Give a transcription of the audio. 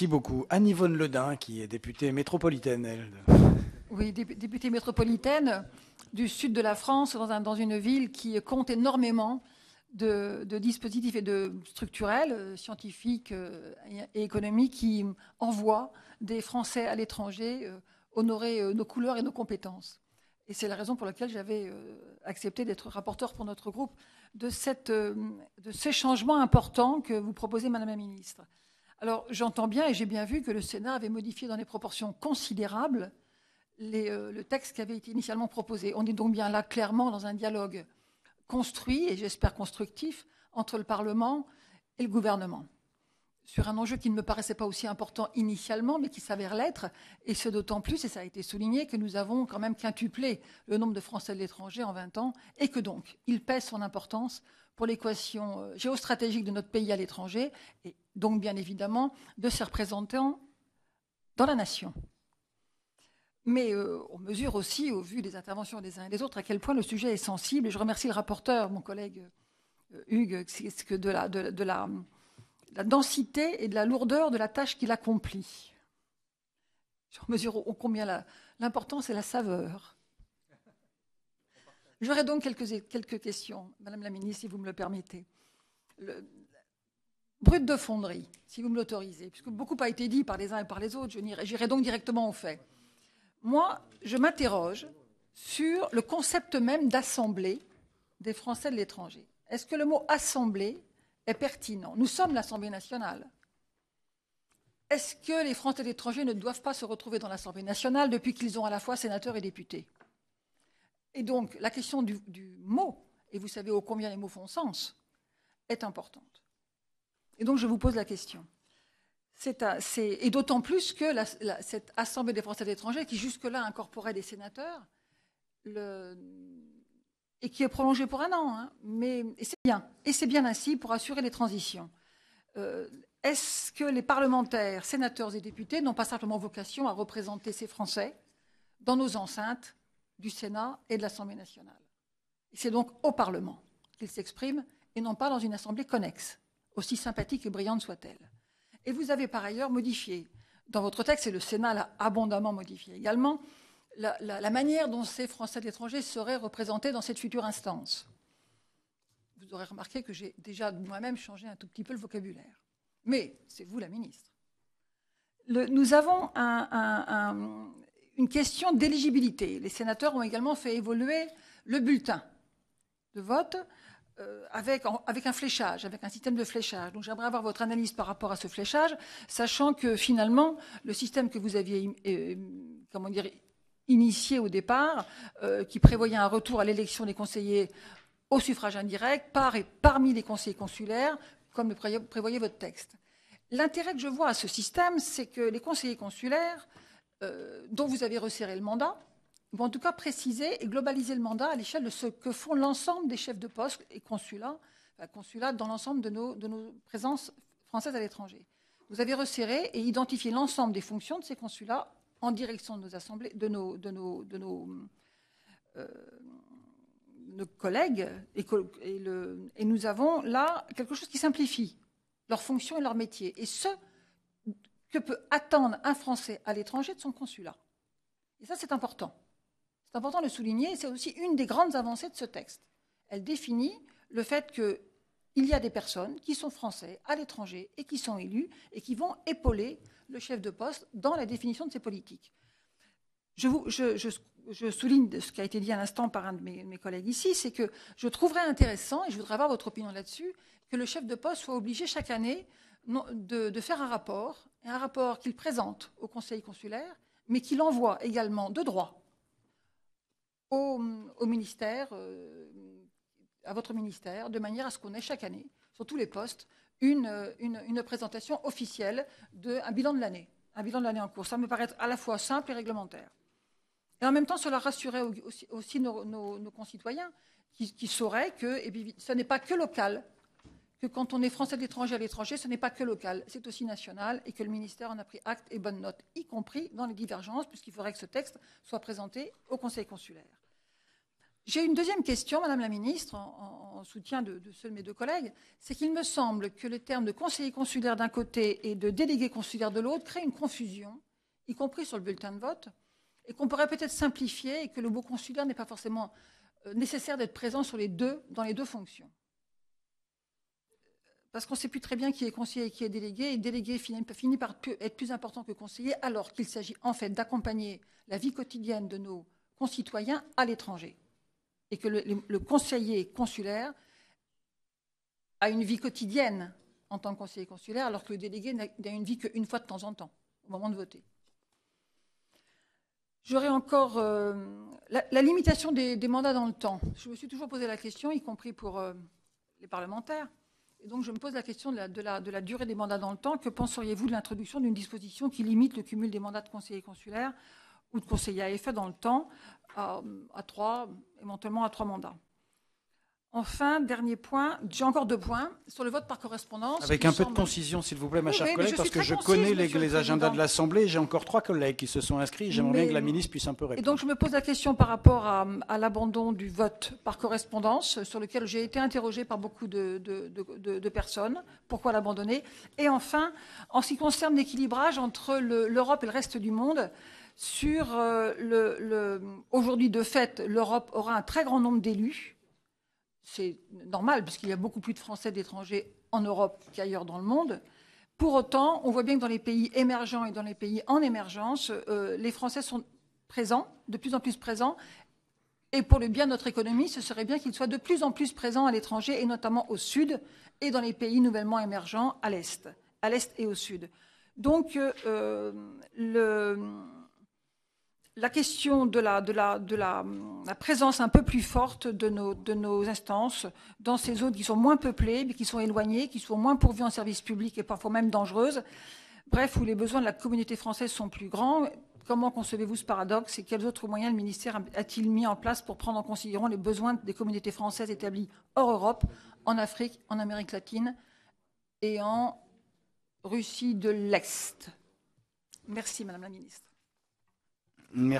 Merci beaucoup. Anne-Yvonne Ledin, qui est députée métropolitaine, elle. Oui, députée métropolitaine du sud de la France, dans une ville qui compte énormément de dispositifs et de structurels, scientifiques et économiques qui envoient des Français à l'étranger honorer nos couleurs et nos compétences. Et c'est la raison pour laquelle j'avais accepté d'être rapporteur pour notre groupe de ces changements importants que vous proposez, Madame la Ministre. Alors, j'entends bien et j'ai bien vu que le Sénat avait modifié dans des proportions considérables le texte qui avait été initialement proposé. On est donc bien là, clairement, dans un dialogue construit, et j'espère constructif, entre le Parlement et le gouvernement, sur un enjeu qui ne me paraissait pas aussi important initialement, mais qui s'avère l'être, et ce d'autant plus, et ça a été souligné, que nous avons quand même quintuplé le nombre de Français de l'étranger en 20 ans, et que donc, il pèse son importance pour l'équation géostratégique de notre pays à l'étranger, et donc bien évidemment de ses représentants dans la nation. Mais on mesure aussi, au vu des interventions des uns et des autres, à quel point le sujet est sensible. Et je remercie le rapporteur, mon collègue Hugues, de la densité et de la lourdeur de la tâche qu'il accomplit. Je mesure combien l'importance et la saveur. J'aurais donc quelques questions, Madame la Ministre, si vous me le permettez. Brut de fonderie, si vous me l'autorisez, puisque beaucoup a été dit par les uns et par les autres, j'irai donc directement au fait. Moi, je m'interroge sur le concept même d'assemblée des Français de l'étranger. Est-ce que le mot assemblée est pertinent? Nous sommes l'Assemblée nationale. Est-ce que les Français de l'étranger ne doivent pas se retrouver dans l'Assemblée nationale depuis qu'ils ont à la fois sénateurs et députés? Et donc, la question du mot, et vous savez ô combien les mots font sens, est importante. Et donc, je vous pose la question. Et d'autant plus que cette Assemblée des Français de l'étranger, qui jusque-là incorporait des sénateurs, et qui est prolongée pour 1 an, hein, et c'est bien. Et c'est bien ainsi pour assurer les transitions. Est-ce que les parlementaires, sénateurs et députés n'ont pas simplement vocation à représenter ces Français dans nos enceintes du Sénat et de l'Assemblée nationale? C'est donc au Parlement qu'ils s'expriment et non pas dans une assemblée connexe, aussi sympathique et brillante soit-elle. Et vous avez par ailleurs modifié, dans votre texte, et le Sénat l'a abondamment modifié également, la manière dont ces Français de l'étranger seraient représentés dans cette future instance. Vous aurez remarqué que j'ai déjà moi-même changé un tout petit peu le vocabulaire. Mais c'est vous la ministre. Nous avons une question d'éligibilité. Les sénateurs ont également fait évoluer le bulletin de vote avec un fléchage, avec un système de fléchage. Donc j'aimerais avoir votre analyse par rapport à ce fléchage, sachant que finalement, le système que vous aviez initié au départ, qui prévoyait un retour à l'élection des conseillers au suffrage indirect parmi les conseillers consulaires, comme le prévoyait votre texte. L'intérêt que je vois à ce système, c'est que les conseillers consulaires, dont vous avez resserré le mandat, vont en tout cas préciser et globaliser le mandat à l'échelle de ce que font l'ensemble des chefs de poste et consulats dans l'ensemble de nos présences françaises à l'étranger. Vous avez resserré et identifié l'ensemble des fonctions de ces consulats en direction de nos assemblées, de nos collègues, et nous avons là quelque chose qui simplifie leurs fonctions et leur métier, et ce que peut attendre un Français à l'étranger de son consulat. Et ça, c'est important. C'est important de le souligner, et c'est aussi une des grandes avancées de ce texte. Elle définit le fait qu'il y a des personnes qui sont français à l'étranger et qui sont élus et qui vont épauler le chef de poste dans la définition de ses politiques. Je souligne ce qui a été dit à l'instant par un de mes collègues ici, c'est que je trouverais intéressant, et je voudrais avoir votre opinion là-dessus, que le chef de poste soit obligé chaque année de faire un rapport qu'il présente au conseil consulaire, mais qu'il envoie également de droit au ministère, à votre ministère, de manière à ce qu'on ait chaque année, sur tous les postes, une présentation officielle d'un bilan de l'année, en cours. Ça me paraît à la fois simple et réglementaire. Et en même temps, cela rassurait aussi nos concitoyens qui sauraient que ce n'est pas que local, que quand on est français de l'étranger à l'étranger, ce n'est pas que local, c'est aussi national, et que le ministère en a pris acte et bonne note, y compris dans les divergences, puisqu'il faudrait que ce texte soit présenté au conseil consulaire. J'ai une deuxième question, Madame la Ministre, en soutien de ceux de mes deux collègues. C'est qu'il me semble que le terme de conseiller consulaire d'un côté et de délégué consulaire de l'autre crée une confusion, y compris sur le bulletin de vote, et qu'on pourrait peut-être simplifier et que le mot consulaire n'est pas forcément nécessaire d'être présent dans les deux fonctions. Parce qu'on ne sait plus très bien qui est conseiller et qui est délégué, et délégué finit par être plus important que conseiller, alors qu'il s'agit en fait d'accompagner la vie quotidienne de nos concitoyens à l'étranger. Et que le conseiller consulaire a une vie quotidienne en tant que conseiller consulaire, alors que le délégué n'a une vie qu'une fois de temps en temps, au moment de voter. J'aurais encore la limitation des mandats dans le temps. Je me suis toujours posé la question, y compris pour les parlementaires. Et donc je me pose la question de la durée des mandats dans le temps. Que penseriez-vous de l'introduction d'une disposition qui limite le cumul des mandats de conseiller consulaire ou de conseiller AFE dans le temps éventuellement à 3 mandats. Enfin, dernier point, j'ai encore 2 points sur le vote par correspondance. Avec un peu de concision, s'il vous plaît, ma chère collègue, parce que je connais les agendas de l'Assemblée. J'ai encore 3 collègues qui se sont inscrits. J'aimerais bien que la ministre puisse un peu répondre. Et donc, je me pose la question par rapport à l'abandon du vote par correspondance, sur lequel j'ai été interrogée par beaucoup de personnes. Pourquoi l'abandonner? Et enfin, en ce qui concerne l'équilibrage entre l'Europe et le reste du monde, aujourd'hui, de fait, l'Europe aura un très grand nombre d'élus. C'est normal, puisqu'il y a beaucoup plus de Français d'étrangers en Europe qu'ailleurs dans le monde. Pour autant, on voit bien que dans les pays émergents et dans les pays en émergence, les Français sont présents, de plus en plus présents. Et pour le bien de notre économie, ce serait bien qu'ils soient de plus en plus présents à l'étranger, et notamment au sud, et dans les pays nouvellement émergents à l'est et au sud. Donc, la question de la présence un peu plus forte de nos instances dans ces zones qui sont moins peuplées, mais qui sont éloignées, qui sont moins pourvues en services publics et parfois même dangereuses, bref, où les besoins de la communauté française sont plus grands. Comment concevez-vous ce paradoxe et quels autres moyens le ministère a-t-il mis en place pour prendre en considération les besoins des communautés françaises établies hors Europe, en Afrique, en Amérique latine et en Russie de l'Est? Merci, Madame la Ministre. Merci.